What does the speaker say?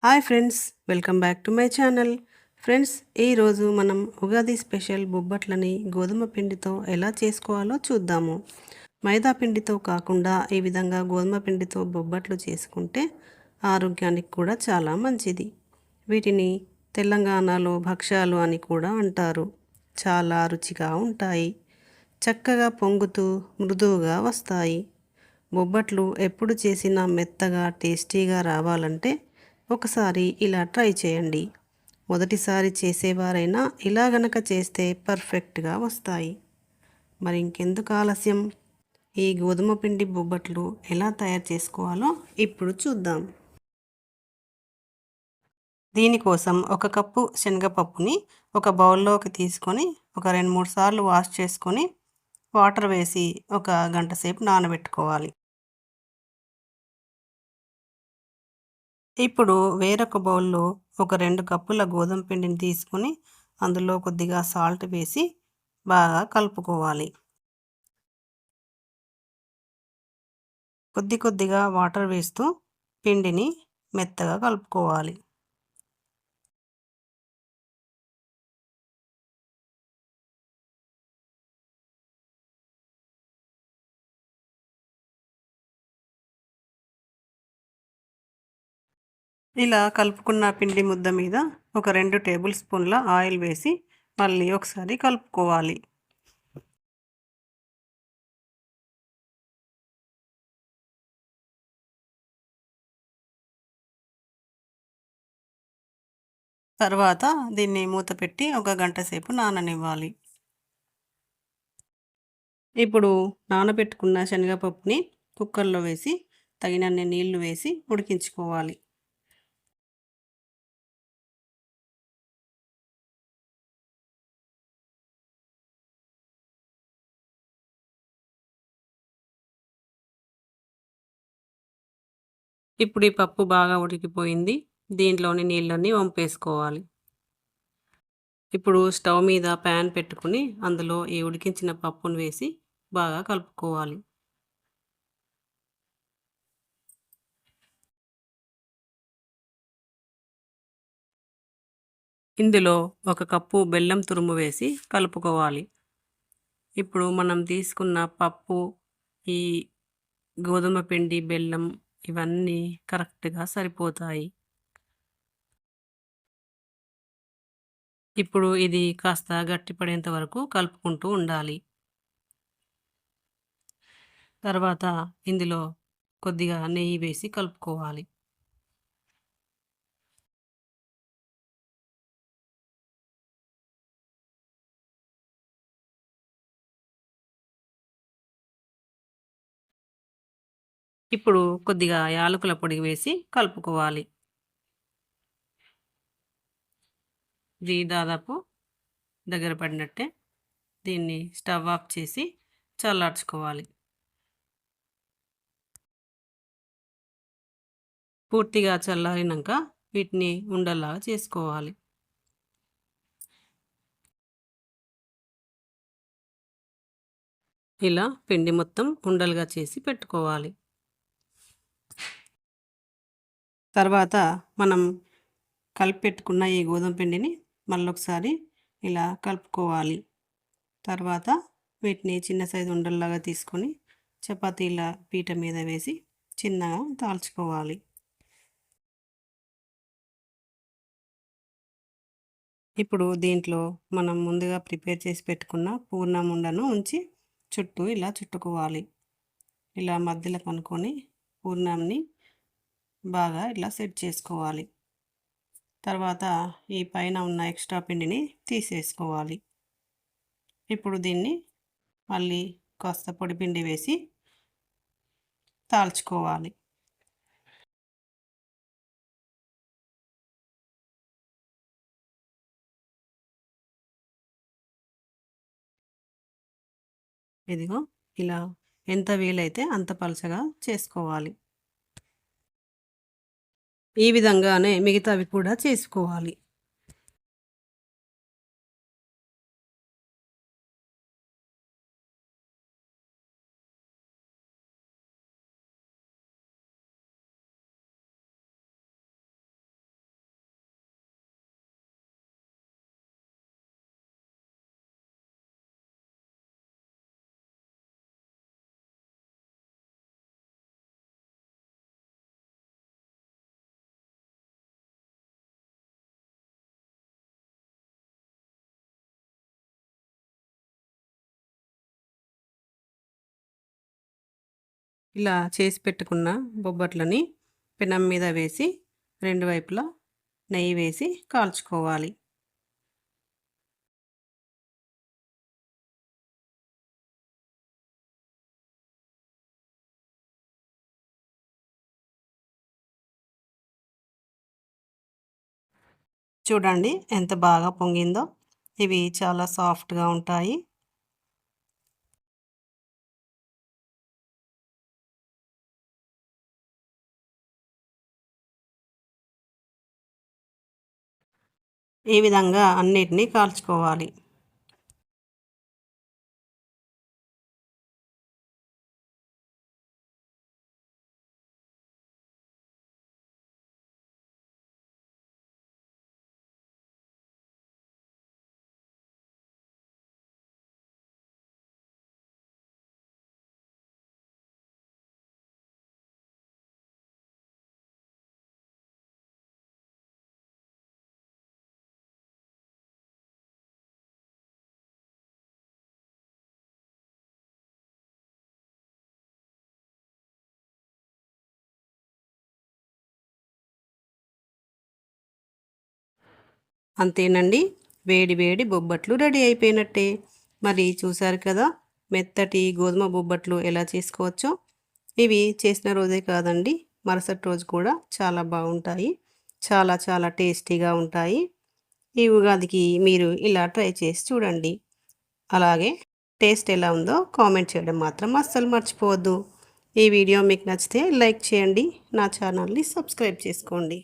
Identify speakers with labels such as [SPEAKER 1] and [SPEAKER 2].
[SPEAKER 1] Hi friends, welcome back to my channel. Friends, ఈరోజు మనం Ugadi special బొబ్బట్లని గోధుమ పిండితో ఎలా చేసుకోవాలో చూద్దాము. మైదా పిండితో కాకుండా ఈ విధంగా గోధుమ పిండితో బొబ్బట్లు చేసుకుంటే ఆరోగ్యానికి కూడా చాలా మంచిది. వీటిని తెలంగాణలో భక్ష్యాలు అని కూడా అంటారు. చాలా రుచిగా ఉంటాయి. చక్కగా పొంగుతూ మృదువుగా వస్తాయి. బొబ్బట్లు ఎప్పుడు చేసినా మెత్తగా టేస్టీగా రావాలంటే ఒకసారి ఇలా ట్రై చేయండి. మొదటిసారి చేసేవారైనా ఇలా గనక చేస్తే పర్ఫెక్ట్గా వస్తాయి. మరి ఇంకెందుకు ఆలస్యం, ఈ గోధుమ పిండి బొబ్బట్లు ఎలా తయారు చేసుకోవాలో ఇప్పుడు చూద్దాం. దీనికోసం ఒక కప్పు శనగపప్పుని ఒక బౌల్లోకి తీసుకొని ఒక 2-3 సార్లు వాష్ చేసుకొని వాటర్ వేసి ఒక గంట సేపు నానబెట్టుకోవాలి. ఇప్పుడు వేరొక బౌల్లో ఒక 2 కప్పుల గోధుమ పిండిని తీసుకొని అందులో కొద్దిగా సాల్ట్ వేసి బాగా కలుపుకోవాలి. కొద్ది కొద్దిగా వాటర్ వేస్తూ పిండిని మెత్తగా కలుపుకోవాలి. ఇలా కలుపుకున్న పిండి ముద్ద మీద ఒక 2 టేబుల్ స్పూన్ల ఆయిల్ వేసి మళ్ళీ ఒకసారి కలుపుకోవాలి. తర్వాత దీన్ని మూత పెట్టి ఒక గంట సేపు నాననివ్వాలి. ఇప్పుడు నానబెట్టుకున్న శనగపప్పుని కుక్కర్లో వేసి తగినన్ని నీళ్లు వేసి ఉడికించుకోవాలి. ఇప్పుడు ఈ పప్పు బాగా ఉడికిపోయింది. దీంట్లోని నీళ్ళన్నీ వంపేసుకోవాలి. ఇప్పుడు స్టవ్ మీద ప్యాన్ పెట్టుకుని అందులో ఈ ఉడికించిన పప్పును వేసి బాగా కలుపుకోవాలి. ఇందులో ఒక కప్పు బెల్లం తురుము వేసి కలుపుకోవాలి. ఇప్పుడు మనం తీసుకున్న పప్పు, ఈ గోధుమ పిండి, బెల్లం ఇవన్నీ కరెక్ట్‌గా సరిపోతాయి. ఇప్పుడు ఇది కాస్త గట్టిపడేంత వరకు కలుపుకుంటూ ఉండాలి. తర్వాత ఇందులో కొద్దిగా నెయ్యి వేసి కలుపుకోవాలి. ఇప్పుడు కొద్దిగా యాలకుల పొడి వేసి కలుపుకోవాలి. ఇది దాదాపు దగ్గర పడినట్టే. దీన్ని స్టవ్ ఆఫ్ చేసి చల్లార్చుకోవాలి. పూర్తిగా చల్లారినంక వీటిని ఉండల్లాగా చేసుకోవాలి. ఇలా పిండి మొత్తం ఉండలుగా చేసి పెట్టుకోవాలి. తర్వాత మనం కలిపెట్టుకున్న ఈ గోధుమ పిండిని మళ్ళొకసారి ఇలా కలుపుకోవాలి. తర్వాత వీటిని చిన్న సైజు ఉండల్లాగా తీసుకొని చపాతీల పీట మీద వేసి చిన్నగా తాల్చుకోవాలి. ఇప్పుడు దీంట్లో మనం ముందుగా ప్రిపేర్ చేసి పెట్టుకున్న పూర్ణం ఉండను ఉంచి చుట్టూ ఇలా చుట్టుకోవాలి. ఇలా మధ్యలో కనుక్కొని పూర్ణంని బాగా ఇలా సెట్ చేసుకోవాలి. తర్వాత ఈ పైన ఉన్న ఎక్స్ట్రా పిండిని తీసేసుకోవాలి. ఇప్పుడు దీన్ని మళ్ళీ కాస్త పొడి పిండి వేసి తాల్చుకోవాలి. ఇదిగో ఇలా ఎంత వీలైతే అంత పలచగా చేసుకోవాలి. ఈ విధంగానే మిగతావి కూడా చేసుకోవాలి. ఇలా చేసి పెట్టుకున్న బొబ్బట్లని పెనం మీద వేసి రెండు వైపులా నెయ్యి వేసి కాల్చుకోవాలి. చూడండి ఎంత బాగా పొంగిందో. ఇవి చాలా సాఫ్ట్‌గా ఉంటాయి. ఈ విధంగా అన్నిటిని కాల్చుకోవాలి. అంతేనండి, వేడి వేడి బొబ్బట్లు రెడీ అయిపోయినట్టే. మరి చూసారు కదా, మెత్తటి గోధుమ బొబ్బట్లు ఎలా చేసుకోవచ్చో. ఇవి చేసిన రోజే కాదండి, మరుసటి రోజు కూడా చాలా బాగుంటాయి. చాలా చాలా టేస్టీగా ఉంటాయి. ఈ ఉగాదికి మీరు ఇలా ట్రై చేసి చూడండి. అలాగే టేస్ట్ ఎలా ఉందో కామెంట్ చేయడం మాత్రం అస్సలు మర్చిపోవద్దు. ఈ వీడియో మీకు నచ్చితే లైక్ చేయండి. నా ఛానల్ని సబ్స్క్రైబ్ చేసుకోండి.